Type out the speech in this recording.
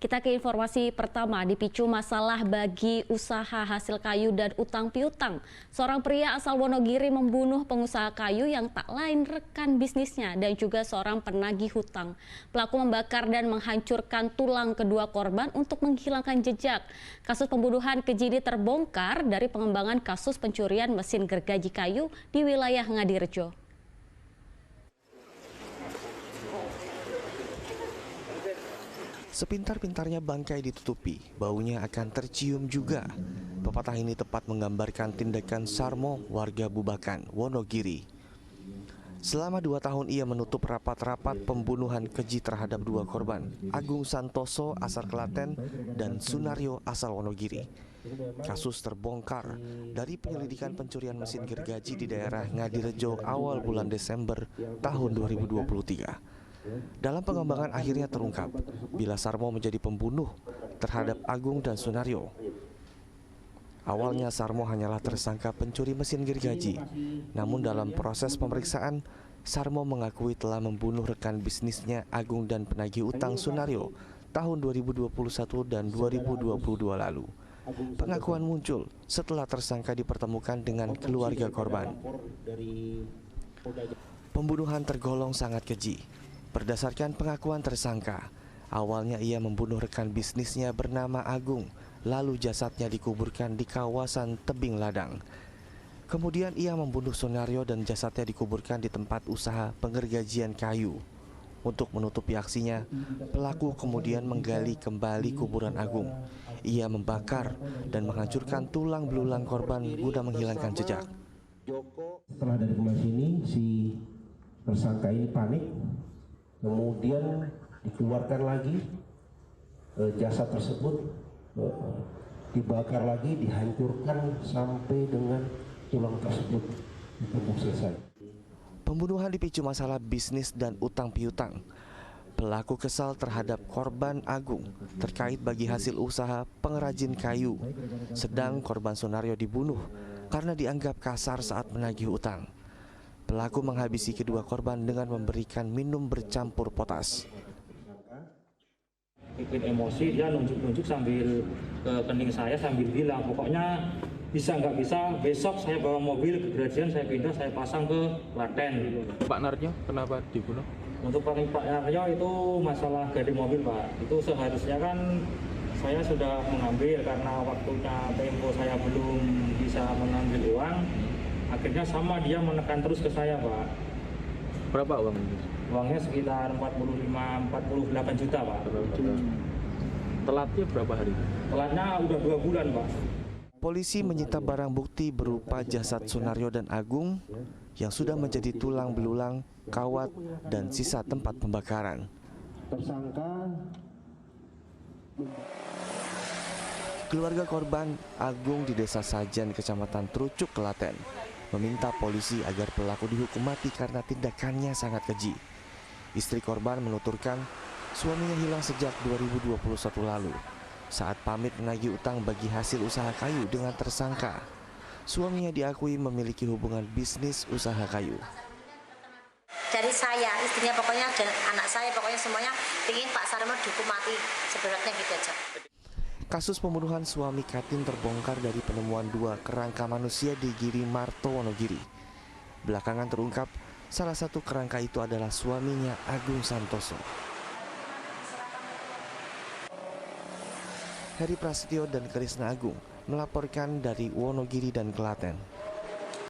Kita ke informasi pertama, dipicu masalah bagi usaha hasil kayu dan utang piutang. Seorang pria asal Wonogiri membunuh pengusaha kayu yang tak lain rekan bisnisnya dan juga seorang penagih hutang. Pelaku membakar dan menghancurkan tulang kedua korban untuk menghilangkan jejak. Kasus pembunuhan keji ini terbongkar dari pengembangan kasus pencurian mesin gergaji kayu di wilayah Ngadirejo. Sepintar-pintarnya bangkai ditutupi, baunya akan tercium juga. Pepatah ini tepat menggambarkan tindakan Sarmo, warga Bubakan, Wonogiri. Selama 2 tahun ia menutup rapat-rapat pembunuhan keji terhadap 2 korban, Agung Santoso asal Klaten dan Sunario asal Wonogiri. Kasus terbongkar dari penyelidikan pencurian mesin gergaji di daerah Ngadirejo awal bulan Desember tahun 2023. Dalam pengembangan akhirnya terungkap bila Sarmo menjadi pembunuh terhadap Agung dan Sunario. Awalnya Sarmo hanyalah tersangka pencuri mesin gergaji, namun dalam proses pemeriksaan Sarmo mengakui telah membunuh rekan bisnisnya Agung dan penagih utang Sunario tahun 2021 dan 2022 lalu. Pengakuan muncul setelah tersangka dipertemukan dengan keluarga korban. Pembunuhan tergolong sangat keji. Berdasarkan pengakuan tersangka, awalnya ia membunuh rekan bisnisnya bernama Agung, lalu jasadnya dikuburkan di kawasan tebing ladang. Kemudian ia membunuh Sunario dan jasadnya dikuburkan di tempat usaha penggergajian kayu. Untuk menutupi aksinya, pelaku kemudian menggali kembali kuburan Agung. Ia membakar dan menghancurkan tulang belulang korban guna menghilangkan jejak. Setelah dari kemarin ini, si tersangka ini panik. Kemudian dikeluarkan lagi jasad tersebut, dibakar lagi, dihancurkan sampai dengan tulang tersebut ditumbuk selesai. Pembunuhan dipicu masalah bisnis dan utang piutang. Pelaku kesal terhadap korban Agung terkait bagi hasil usaha pengrajin kayu, sedang korban Sunario dibunuh karena dianggap kasar saat menagih utang. Pelaku menghabisi kedua korban dengan memberikan minum bercampur potas. Bikin emosi, dia nunjuk-nunjuk sambil ke kening saya sambil bilang, pokoknya bisa nggak bisa, besok saya bawa mobil ke gergajian, saya pindah, saya pasang ke Klaten. Pak Narjo kenapa dibunuh? Untuk Pak Narjo itu masalah gading mobil, Pak. Itu seharusnya kan saya sudah mengambil karena waktunya tempo saya belum bisa mengambil uang. Akhirnya sama dia menekan terus ke saya, Pak. Berapa uang itu? Uangnya sekitar 48 juta, Pak. Telatnya berapa hari? Telatnya udah 2 bulan, Pak. Polisi menyita barang bukti berupa jasad Sunario dan Agung yang sudah menjadi tulang belulang, kawat, dan sisa tempat pembakaran. Keluarga korban Agung di Desa Sajan, Kecamatan Trucuk, Klaten, meminta polisi agar pelaku dihukum mati karena tindakannya sangat keji. Istri korban menuturkan suaminya hilang sejak 2021 lalu saat pamit menagih utang bagi hasil usaha kayu dengan tersangka. Suaminya diakui memiliki hubungan bisnis usaha kayu. Dari saya, istrinya pokoknya dan anak saya pokoknya semuanya ingin Pak Sarmo dihukum mati, sebenarnya gitu aja. Kasus pembunuhan suami Katin terbongkar dari penemuan 2 kerangka manusia di Giri Marto, Wonogiri. Belakangan terungkap salah satu kerangka itu adalah suaminya Agung Santoso. Heri Prasetyo dan Krisna Agung melaporkan dari Wonogiri dan Klaten.